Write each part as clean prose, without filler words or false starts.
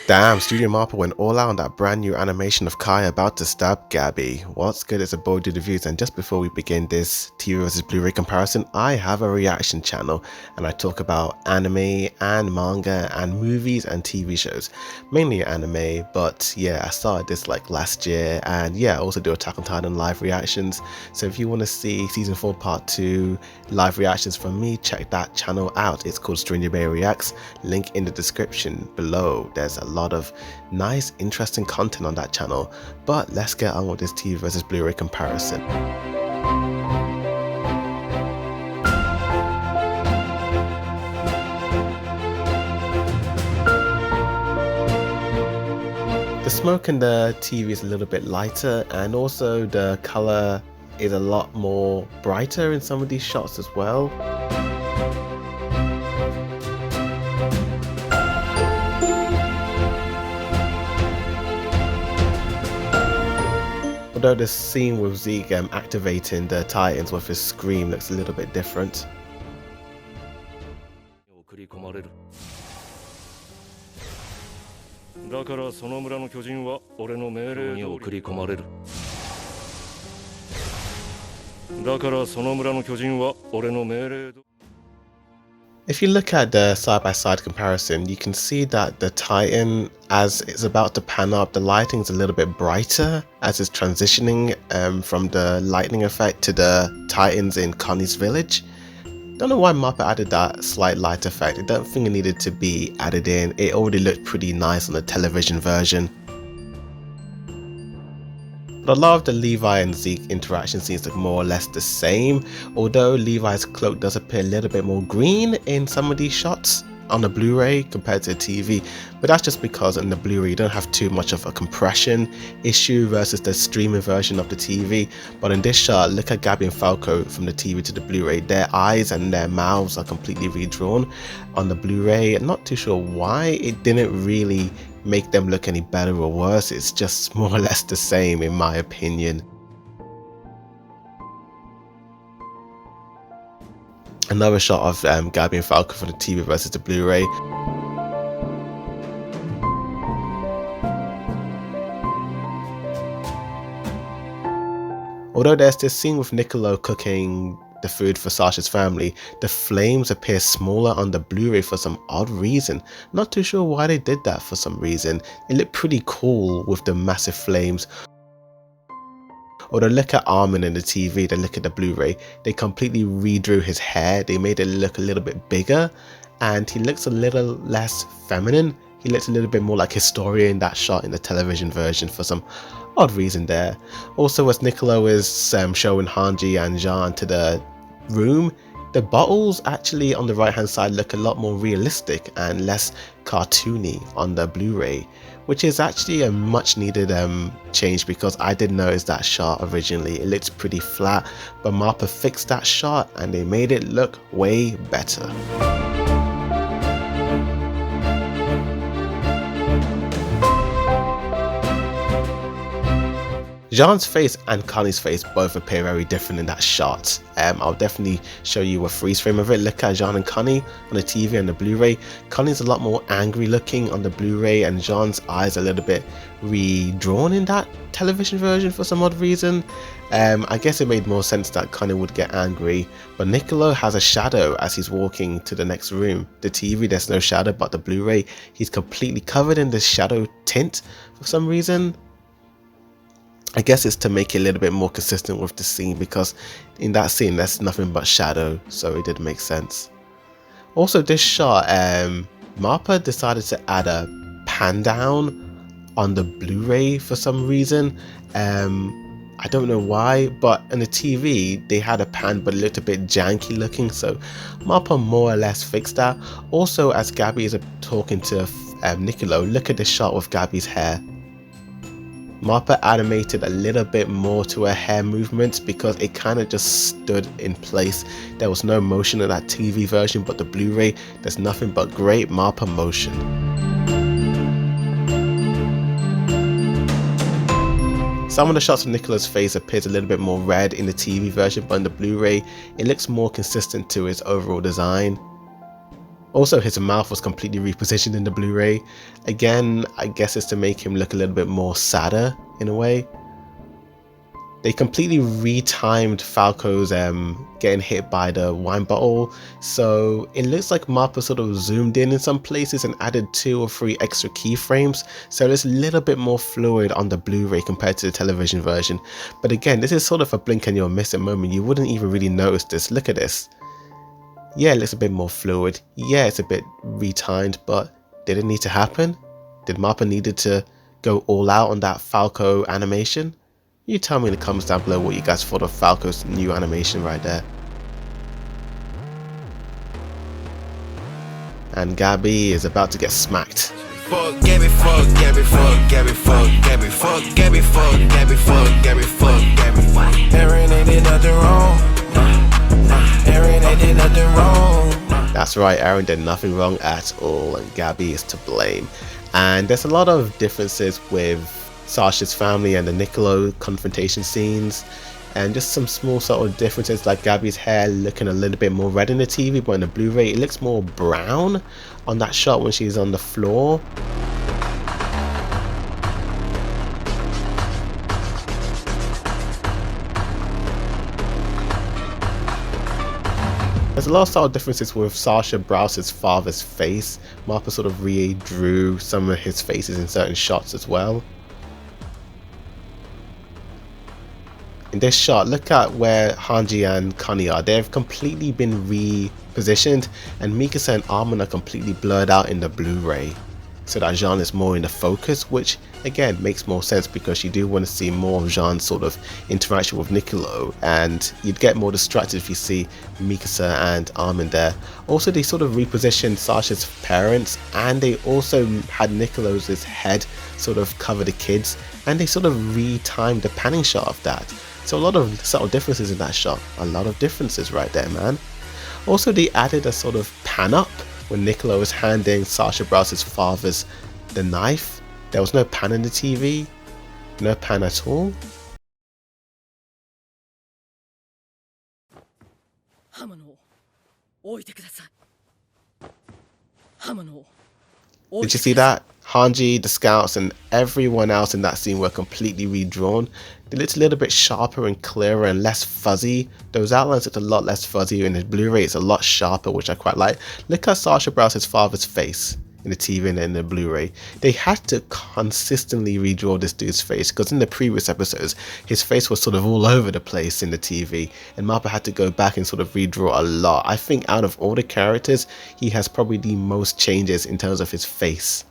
Damn, Studio MAPPA went all out on that brand new animation of Kai about to stab Gabby. What's good is a boy do reviews, and just before we begin this TV versus Blu-ray comparison, I have a reaction channel and I talk about anime and manga and movies and TV shows. Mainly anime, but yeah, I started this like last year, and yeah, I also do Attack on Titan live reactions. So if you want to see season 4 part 2 live reactions from me, check that channel out. It's called Stranger Bay Reacts, link in the description below. There's a lot of nice interesting content on that channel, but let's get on with this TV versus Blu-ray comparison. The smoke in the TV is a little bit lighter, and also the color is a lot more brighter in some of these shots as well. Although the scene with Zeke activating the Titans with his scream looks a little bit different. If you look at the side-by-side comparison, you can see that the Titan, as it's about to pan up, the lighting is a little bit brighter as it's transitioning from the lightning effect to the Titans in Connie's village. Don't know why MAPPA added that slight light effect. I don't think it needed to be added in. It already looked pretty nice on the television version. But a lot of the Levi and Zeke interaction scenes look more or less the same, although Levi's cloak does appear a little bit more green in some of these shots on the Blu-ray compared to the TV, but that's just because in the Blu-ray you don't have too much of a compression issue versus the streaming version of the TV. But in this shot, look at Gabby and Falco from the TV to the Blu-ray. Their eyes and their mouths are completely redrawn on the Blu-ray. I'm not too sure why. It didn't really make them look any better or worse. It's just more or less the same in my opinion. Another shot of Gabby and Falco for the TV versus the Blu-ray. Although there's this scene with Niccolo cooking the food for Sasha's family, the flames appear smaller on the Blu-ray for some odd reason. Not too sure why they did that for some reason. It looked pretty cool with the massive flames. Although look at Armin in the TV, then look at the Blu-ray, they completely redrew his hair. They made it look a little bit bigger, and he looks a little less feminine. He looks a little bit more like Historia in that shot in the television version for some odd reason there. Also, as Niccolo is showing Hanji and Jean to the room, the bottles actually on the right hand side look a lot more realistic and less cartoony on the Blu-ray, which is actually a much needed change, because I did notice that shot originally. It looked pretty flat, but MAPPA fixed that shot and they made it look way better. Jean's face and Connie's face both appear very different in that shot. I'll definitely show you a freeze frame of it. Look at Jean and Connie on the TV and the Blu-ray. Connie's a lot more angry looking on the Blu-ray, and Jean's eyes a little bit redrawn in that television version for some odd reason. I guess it made more sense that Connie would get angry, but Niccolo has a shadow as he's walking to the next room. The TV, there's no shadow, but the Blu-ray, he's completely covered in this shadow tint for some reason. I guess it's to make it a little bit more consistent with the scene, because in that scene there's nothing but shadow, so it did make sense. Also, this shot, MAPPA decided to add a pan down on the Blu-ray for some reason. I don't know why, but on the TV they had a pan, but it looked a bit janky looking, so MAPPA more or less fixed that. Also, as Gabby is talking to Niccolo, look at the shot with Gabby's hair. MAPPA animated a little bit more to her hair movements because it kind of just stood in place. There was no motion in that TV version, but the Blu-ray, there's nothing but great MAPPA motion. Some of the shots of Nicolo's face appears a little bit more red in the TV version, but in the Blu-ray it looks more consistent to its overall design. Also, his mouth was completely repositioned in the Blu-ray. Again, I guess it's to make him look a little bit more sadder in a way. They completely retimed Falco's getting hit by the wine bottle, so it looks like MAPPA sort of zoomed in some places and added 2 or 3 extra keyframes, so it's a little bit more fluid on the Blu-ray compared to the television version. But again, this is sort of a blink and you'll miss it moment. You wouldn't even really notice this. Look at this. Yeah, it looks a bit more fluid. Yeah, it's a bit retimed, but did it need to happen? Did MAPPA needed to go all out on that Falco animation? You tell me in the comments down below what you guys thought of Falco's new animation right there. And Gabby is about to get smacked. Fuck Gabby, fuck Gabby, fuck Gabby, fuck Gabby, fuck Gabby, fuck Gabby, fuck Gabby, fuck Gabby. Aaron ain't did nothing wrong. Aaron ain't did nothing wrong. That's right, Aaron did nothing wrong at all, and Gabby is to blame. And there's a lot of differences with Sasha's family and the Nicolo confrontation scenes, and just some small sort of differences, like Gabby's hair looking a little bit more red in the TV, but in the Blu-ray it looks more brown on that shot when she's on the floor. There's a lot of subtle differences with Sasha Browse's father's face. MAPPA sort of redrew some of his faces in certain shots as well. In this shot, look at where Hanji and Connie are. They've completely been repositioned, and Mikasa and Armin are completely blurred out in the Blu-ray, so that Jean is more in the focus, which again makes more sense because you do want to see more of Jean's sort of interaction with Nicolo, and you'd get more distracted if you see Mikasa and Armin there. Also, they sort of repositioned Sasha's parents, and they also had Nicolo's head sort of cover the kids, and they sort of retimed the panning shot of that. So a lot of subtle differences in that shot. A lot of differences right there, man. Also, they added a sort of pan up when Nicolo was handing Sasha Browse's father's the knife. There was no pan in the TV. No pan at all. Did you see that? Hanji, the scouts, and everyone else in that scene were completely redrawn. They looked a little bit sharper and clearer and less fuzzy. Those outlines looked a lot less fuzzy. In the Blu-ray it's a lot sharper, which I quite like. Look at Sasha Browse's father's face in the TV and in the Blu-ray. They had to consistently redraw this dude's face, because in the previous episodes his face was sort of all over the place in the TV, and MAPPA had to go back and sort of redraw a lot. I think out of all the characters, he has probably the most changes in terms of his face.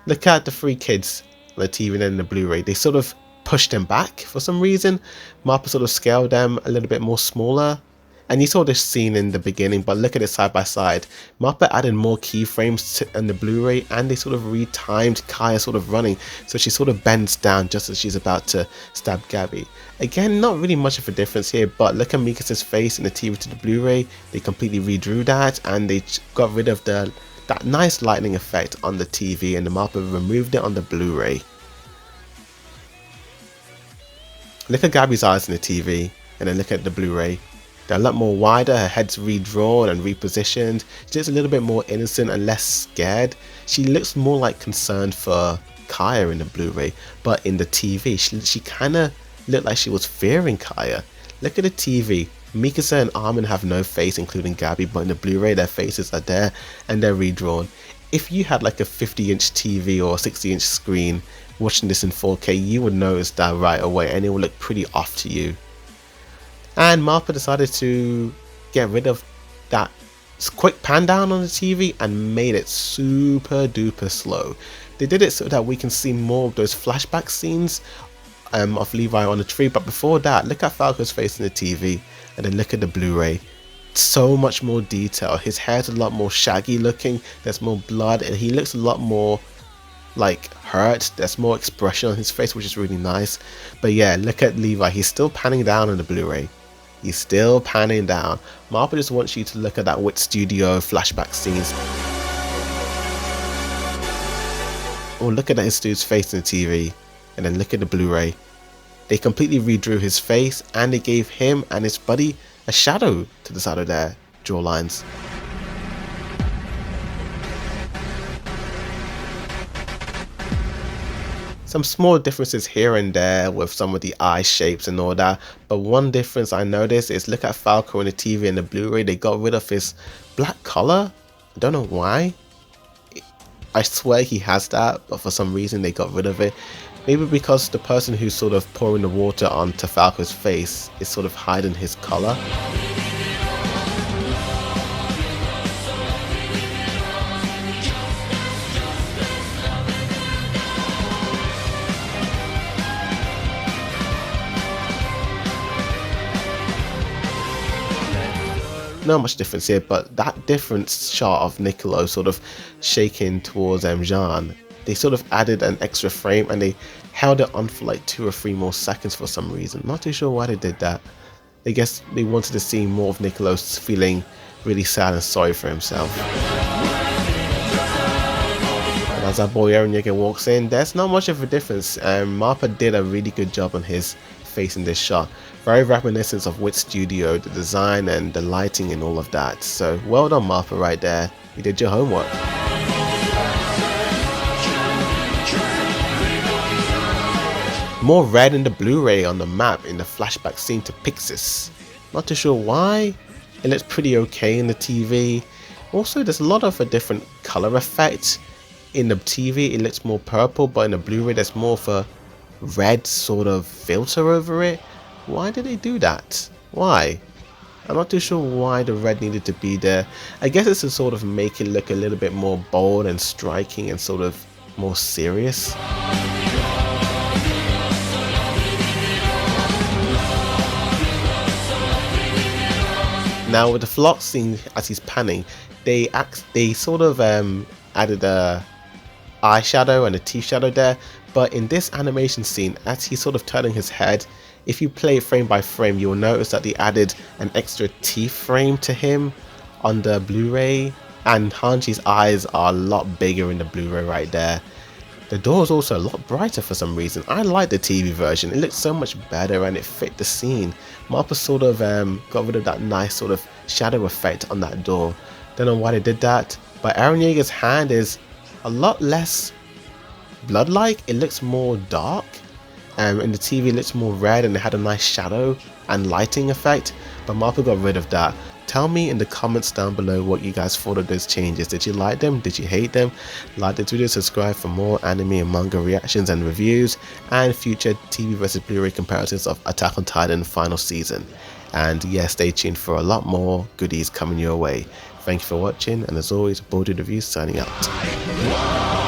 Look at the 3 kids on the TV and in the Blu-ray. They sort of pushed them back for some reason. MAPPA sort of scaled them a little bit more smaller. And you saw this scene in the beginning, but look at it side by side. MAPPA added more keyframes in the Blu-ray, and they sort of retimed Kaya sort of running, so she sort of bends down just as she's about to stab Gabby. Again, not really much of a difference here, but look at Mikasa's face in the TV to the Blu-ray. They completely redrew that, and they got rid of that nice lightning effect on the TV, and the MAPPA removed it on the Blu-ray. Look at Gabby's eyes in the TV, and then look at the Blu-ray. They're a lot more wider, her head's redrawn and repositioned. She looks a little bit more innocent and less scared. She looks more like concerned for Kaya in the Blu-ray, but in the TV, she kind of looked like she was fearing Kaya. Look at the TV. Mikasa and Armin have no face, including Gabby, but in the Blu-ray their faces are there and they're redrawn. If you had like a 50-inch TV or a 60-inch screen watching this in 4K, you would notice that right away, and it would look pretty off to you. And MAPPA decided to get rid of that quick pan down on the TV and made it super duper slow. They did it so that we can see more of those flashback scenes of Levi on the tree, but before that, look at Falco's face in the TV and then look at the Blu-ray. So much more detail. His hair's a lot more shaggy looking, there's more blood, and he looks a lot more like hurt. There's more expression on his face, which is really nice. But yeah, look at Levi, he's still panning down on the Blu-ray. He's still panning down. MAPPA just wants you to look at that Wit Studio flashback scenes. Oh, look at his dude's face in the TV. And then look at the Blu-ray. They completely redrew his face, and they gave him and his buddy a shadow to the side of their jawlines. Some small differences here and there with some of the eye shapes and all that, but one difference I noticed is look at Falco in the TV and the Blu-ray. They got rid of his black collar. I don't know why. I swear he has that, but for some reason they got rid of it. Maybe because the person who's sort of pouring the water onto Falco's face is sort of hiding his collar. Not much difference here, but that different shot of Niccolo sort of shaking towards Jean, they sort of added an extra frame and they held it on for like 2 or 3 more seconds for some reason. Not too sure why they did that. I guess they wanted to see more of Niccolo feeling really sad and sorry for himself. And as our boy Eren Yeager walks in, there's not much of a difference. Mappa did a really good job on his face in this shot. Very reminiscent of Wit Studio, the design and the lighting and all of that. So well done Mappa right there. You did your homework. More red in the Blu-ray on the map in the flashback scene to Pixis. Not too sure why. It looks pretty okay in the TV. Also, there's a lot of a different color effect. In the TV it looks more purple, but in the Blu-ray there's more of a red sort of filter over it. Why did they do that? Why? I'm not too sure why the red needed to be there. I guess it's to sort of make it look a little bit more bold and striking and sort of more serious. Now with the Flock scene as he's panning, they sort of added a eyeshadow and a teeth shadow there, but in this animation scene as he's sort of turning his head, if you play it frame by frame, you'll notice that they added an extra teeth frame to him on the Blu-ray, and Hanji's eyes are a lot bigger in the Blu-ray right there. The door is also a lot brighter for some reason. I like the TV version, it looks so much better and it fit the scene. Mappa sort of got rid of that nice sort of shadow effect on that door. Don't know why they did that, but Eren Yeager's hand is a lot less blood-like. It looks more dark. In the TV it looks more red and it had a nice shadow and lighting effect, but Mappa got rid of that. Tell me in the comments down below what you guys thought of those changes. Did you like them? Did you hate them? Like this video, subscribe for more anime and manga reactions and reviews and future TV vs Blu-ray comparisons of Attack on Titan final season. And yeah, stay tuned for a lot more goodies coming your way. Thank you for watching, and as always, Vol.2 Reviews signing out.